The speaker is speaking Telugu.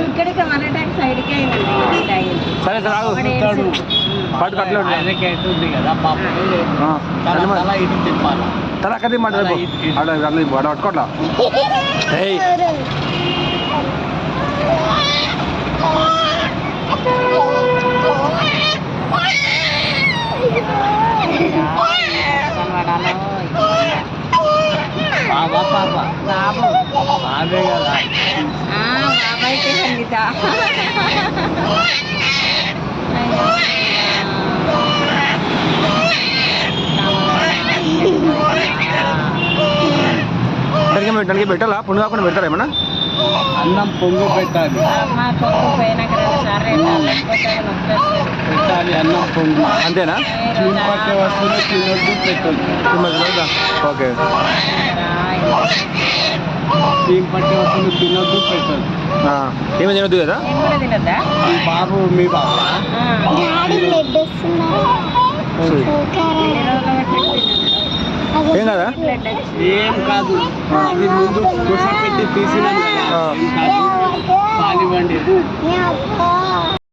ఇక్కడికి మన సైడ్కే సరే సార్ ఆగు. పాటు కట్టలేదు ఆయనకి అవుతుంది కదా పాపం తల ఇటు తిప్పాలి. తల అక్కడ మాట పట్టుకోట్లా బాబా పాప బాబే కదా బాబాయితే సంగీత దానికి పెట్టాలా పుండు కాకుండా పెడతారా ఏమన్నా? అన్నం పొంగు పెట్టాలి పెట్టాలి అన్నం పొంగు అంతేనా? పట్టే వస్తువులు తినొద్దు పెట్టొద్దు. ఓకే చీమ్ పట్టే వస్తువులు తినొద్దు పెట్టొద్దు. ఏమీ తినొద్దు కదా? మీ బాబు మీ బాబు ఏం కదా? ఏం కాదు అది ముందు కూర్చోపెట్టి తీసినాం కదా. పాలివ్వండి.